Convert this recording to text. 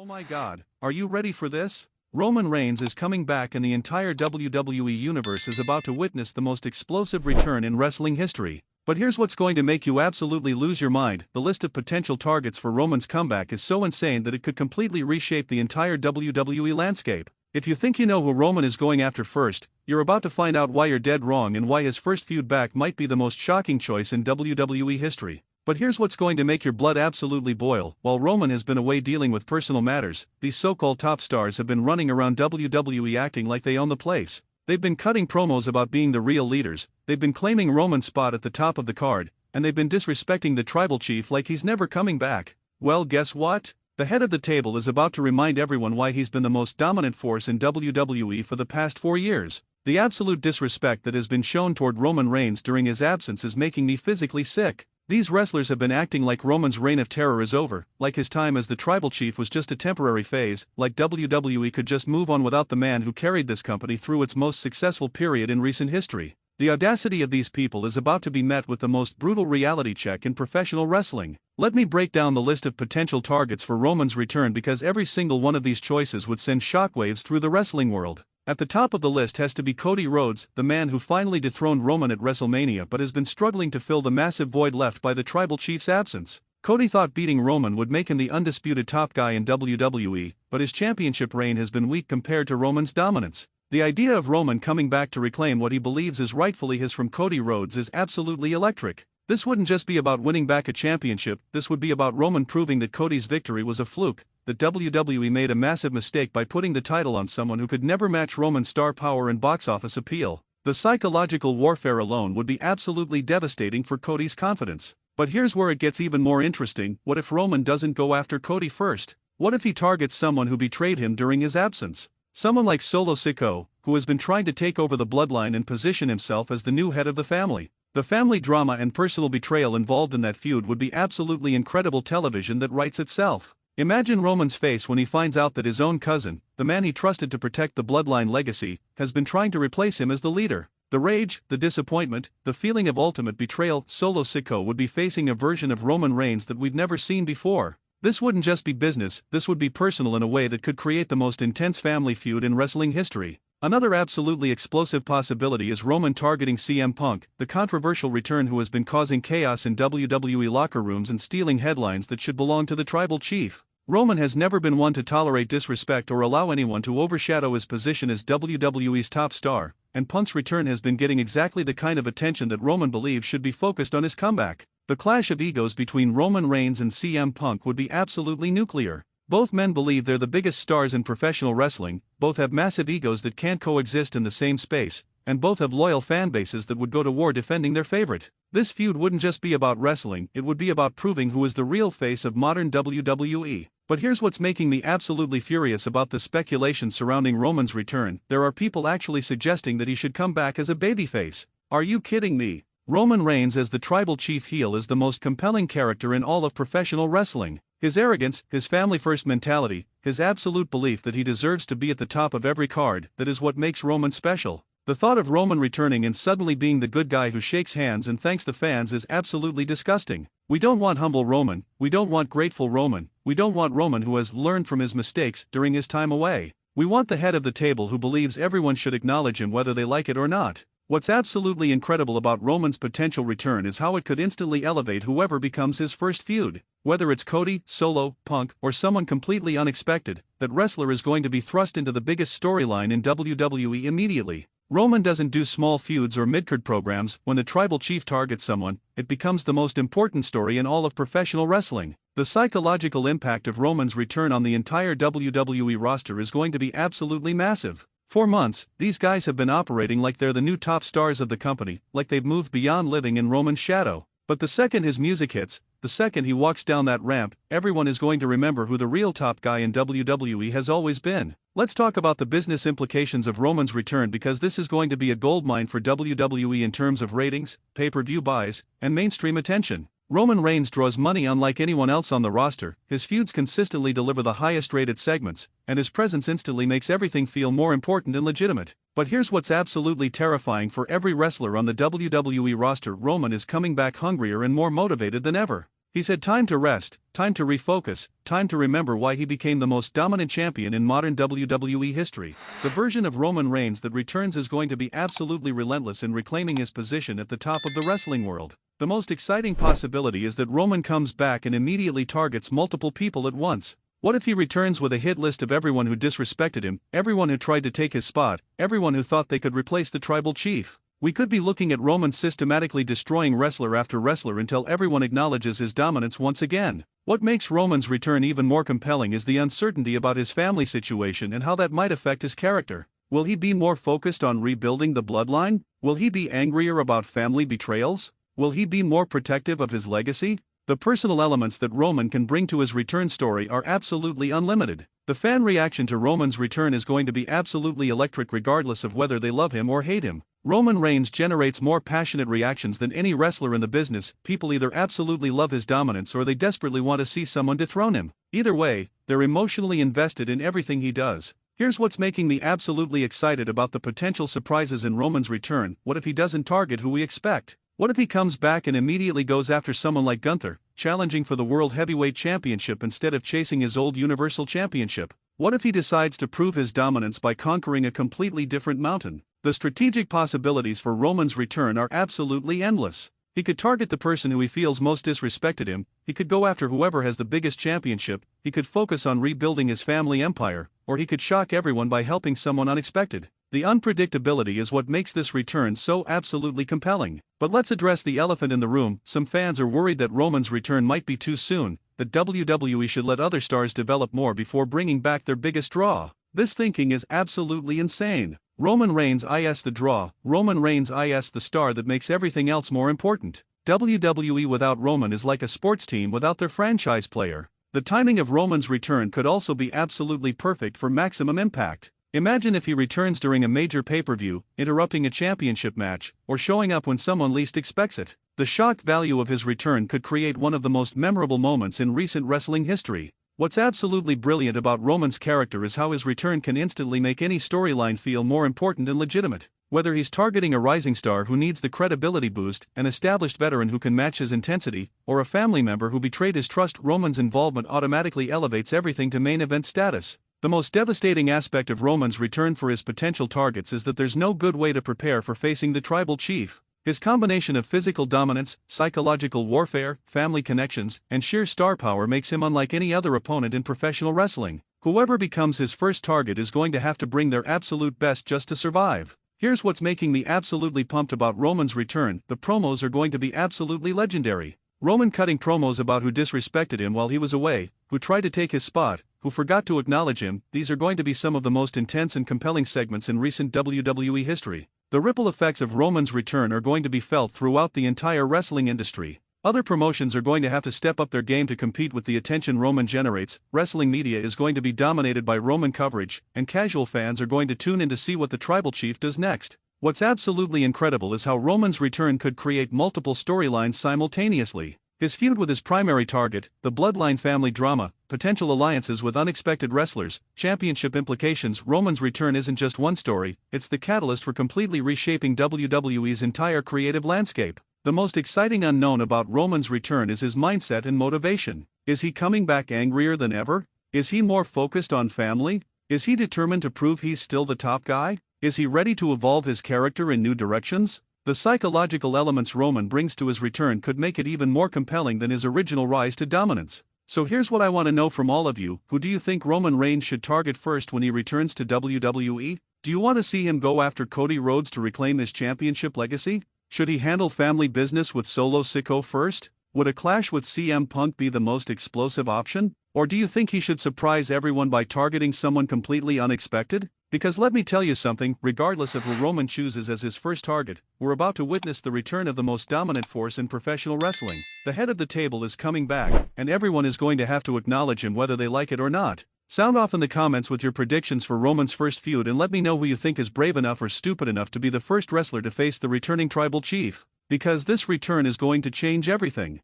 my God, are you ready for this? Roman Reigns is coming back and the entire WWE Universe is about to witness the most explosive return in wrestling history. But here's what's going to make you absolutely lose your mind: the list of potential targets for Roman's comeback is so insane that it could completely reshape the entire WWE landscape. If you think you know who Roman is going after first, you're about to find out why you're dead wrong and why his first feud back might be the most shocking choice in WWE history. But here's what's going to make your blood absolutely boil. While Roman has been away dealing with personal matters, these so-called top stars have been running around WWE acting like they own the place. They've been cutting promos about being the real leaders, they've been claiming Roman's spot at the top of the card, and they've been disrespecting the tribal chief like he's never coming back. Well, guess what? The head of the table is about to remind everyone why he's been the most dominant force in WWE for the past 4 years. The absolute disrespect that has been shown toward Roman Reigns during his absence is making me physically sick. These wrestlers have been acting like Roman's reign of terror is over, like his time as the tribal chief was just a temporary phase, like WWE could just move on without the man who carried this company through its most successful period in recent history. The audacity of these people is about to be met with the most brutal reality check in professional wrestling. Let me break down the list of potential targets for Roman's return, because every single one of these choices would send shockwaves through the wrestling world. At the top of the list has to be Cody Rhodes, the man who finally dethroned Roman at WrestleMania but has been struggling to fill the massive void left by the tribal chief's absence. Cody thought beating Roman would make him the undisputed top guy in WWE, but his championship reign has been weak compared to Roman's dominance. The idea of Roman coming back to reclaim what he believes is rightfully his from Cody Rhodes is absolutely electric. This wouldn't just be about winning back a championship, this would be about Roman proving that Cody's victory was a fluke, that WWE made a massive mistake by putting the title on someone who could never match Roman's star power and box office appeal. The psychological warfare alone would be absolutely devastating for Cody's confidence. But here's where it gets even more interesting: what if Roman doesn't go after Cody first? What if he targets someone who betrayed him during his absence? Someone like Solo Sikoa, who has been trying to take over the Bloodline and position himself as the new head of the family. The family drama and personal betrayal involved in that feud would be absolutely incredible television that writes itself. Imagine Roman's face when he finds out that his own cousin, the man he trusted to protect the Bloodline legacy, has been trying to replace him as the leader. The rage, the disappointment, the feeling of ultimate betrayal. Solo Sikoa would be facing a version of Roman Reigns that we've never seen before. This wouldn't just be business, this would be personal in a way that could create the most intense family feud in wrestling history. Another absolutely explosive possibility is Roman targeting CM Punk, the controversial return who has been causing chaos in WWE locker rooms and stealing headlines that should belong to the tribal chief. Roman has never been one to tolerate disrespect or allow anyone to overshadow his position as WWE's top star, and Punk's return has been getting exactly the kind of attention that Roman believes should be focused on his comeback. The clash of egos between Roman Reigns and CM Punk would be absolutely nuclear. Both men believe they're the biggest stars in professional wrestling, both have massive egos that can't coexist in the same space, and both have loyal fan bases that would go to war defending their favorite. This feud wouldn't just be about wrestling, it would be about proving who is the real face of modern WWE. But here's what's making me absolutely furious about the speculation surrounding Roman's return: there are people actually suggesting that he should come back as a babyface. Are you kidding me? Roman Reigns as the tribal chief heel is the most compelling character in all of professional wrestling. His arrogance, his family-first mentality, his absolute belief that he deserves to be at the top of every card, that is what makes Roman special. The thought of Roman returning and suddenly being the good guy who shakes hands and thanks the fans is absolutely disgusting. We don't want humble Roman, we don't want grateful Roman, we don't want Roman who has learned from his mistakes during his time away. We want the head of the table who believes everyone should acknowledge him whether they like it or not. What's absolutely incredible about Roman's potential return is how it could instantly elevate whoever becomes his first feud. Whether it's Cody, Solo, Punk, or someone completely unexpected, that wrestler is going to be thrust into the biggest storyline in WWE immediately. Roman doesn't do small feuds or mid-card programs. When the tribal chief targets someone, it becomes the most important story in all of professional wrestling. The psychological impact of Roman's return on the entire WWE roster is going to be absolutely massive. For months, these guys have been operating like they're the new top stars of the company, like they've moved beyond living in Roman's shadow. But the second his music hits, the second he walks down that ramp, everyone is going to remember who the real top guy in WWE has always been. Let's talk about the business implications of Roman's return, because this is going to be a goldmine for WWE in terms of ratings, pay-per-view buys, and mainstream attention. Roman Reigns draws money unlike anyone else on the roster, his feuds consistently deliver the highest rated segments, and his presence instantly makes everything feel more important and legitimate. But here's what's absolutely terrifying for every wrestler on the WWE roster: Roman is coming back hungrier and more motivated than ever. He's had time to rest, time to refocus, time to remember why he became the most dominant champion in modern WWE history. The version of Roman Reigns that returns is going to be absolutely relentless in reclaiming his position at the top of the wrestling world. The most exciting possibility is that Roman comes back and immediately targets multiple people at once. What if he returns with a hit list of everyone who disrespected him, everyone who tried to take his spot, everyone who thought they could replace the tribal chief? We could be looking at Roman systematically destroying wrestler after wrestler until everyone acknowledges his dominance once again. What makes Roman's return even more compelling is the uncertainty about his family situation and how that might affect his character. Will he be more focused on rebuilding the bloodline? Will he be angrier about family betrayals? Will he be more protective of his legacy? The personal elements that Roman can bring to his return story are absolutely unlimited. The fan reaction to Roman's return is going to be absolutely electric regardless of whether they love him or hate him. Roman Reigns generates more passionate reactions than any wrestler in the business. People either absolutely love his dominance or they desperately want to see someone dethrone him. Either way, they're emotionally invested in everything he does. Here's what's making me absolutely excited about the potential surprises in Roman's return. What if he doesn't target who we expect? What if he comes back and immediately goes after someone like Gunther, challenging for the World Heavyweight Championship instead of chasing his old Universal Championship? What if he decides to prove his dominance by conquering a completely different mountain? The strategic possibilities for Roman's return are absolutely endless. He could target the person who he feels most disrespected him, he could go after whoever has the biggest championship, he could focus on rebuilding his family empire, or he could shock everyone by helping someone unexpected. The unpredictability is what makes this return so absolutely compelling. But let's address the elephant in the room. Some fans are worried that Roman's return might be too soon, that WWE should let other stars develop more before bringing back their biggest draw. This thinking is absolutely insane. Roman Reigns is the draw, Roman Reigns is the star that makes everything else more important. WWE without Roman is like a sports team without their franchise player. The timing of Roman's return could also be absolutely perfect for maximum impact. Imagine if he returns during a major pay-per-view, interrupting a championship match, or showing up when someone least expects it. The shock value of his return could create one of the most memorable moments in recent wrestling history. What's absolutely brilliant about Roman's character is how his return can instantly make any storyline feel more important and legitimate. Whether he's targeting a rising star who needs the credibility boost, an established veteran who can match his intensity, or a family member who betrayed his trust, Roman's involvement automatically elevates everything to main event status. The most devastating aspect of Roman's return for his potential targets is that there's no good way to prepare for facing the tribal chief. His combination of physical dominance, psychological warfare, family connections, and sheer star power makes him unlike any other opponent in professional wrestling. Whoever becomes his first target is going to have to bring their absolute best just to survive. Here's what's making me absolutely pumped about Roman's return. The promos are going to be absolutely legendary. Roman cutting promos about who disrespected him while he was away, who tried to take his spot, who forgot to acknowledge him. These are going to be some of the most intense and compelling segments in recent WWE history. The ripple effects of Roman's return are going to be felt throughout the entire wrestling industry. Other promotions are going to have to step up their game to compete with the attention Roman generates. Wrestling media is going to be dominated by Roman coverage, and casual fans are going to tune in to see what the tribal chief does next. What's absolutely incredible is how Roman's return could create multiple storylines simultaneously. His feud with his primary target, the Bloodline family drama, potential alliances with unexpected wrestlers, championship implications. Roman's return isn't just one story, it's the catalyst for completely reshaping WWE's entire creative landscape. The most exciting unknown about Roman's return is his mindset and motivation. Is he coming back angrier than ever? Is he more focused on family? Is he determined to prove he's still the top guy? Is he ready to evolve his character in new directions? The psychological elements Roman brings to his return could make it even more compelling than his original rise to dominance. So here's what I want to know from all of you. Who do you think Roman Reigns should target first when he returns to WWE? Do you want to see him go after Cody Rhodes to reclaim his championship legacy? Should he handle family business with Solo Sikoa first? Would a clash with CM Punk be the most explosive option? Or do you think he should surprise everyone by targeting someone completely unexpected? Because let me tell you something, regardless of who Roman chooses as his first target, we're about to witness the return of the most dominant force in professional wrestling. The head of the table is coming back, and everyone is going to have to acknowledge him whether they like it or not. Sound off in the comments with your predictions for Roman's first feud and let me know who you think is brave enough or stupid enough to be the first wrestler to face the returning tribal chief. Because this return is going to change everything.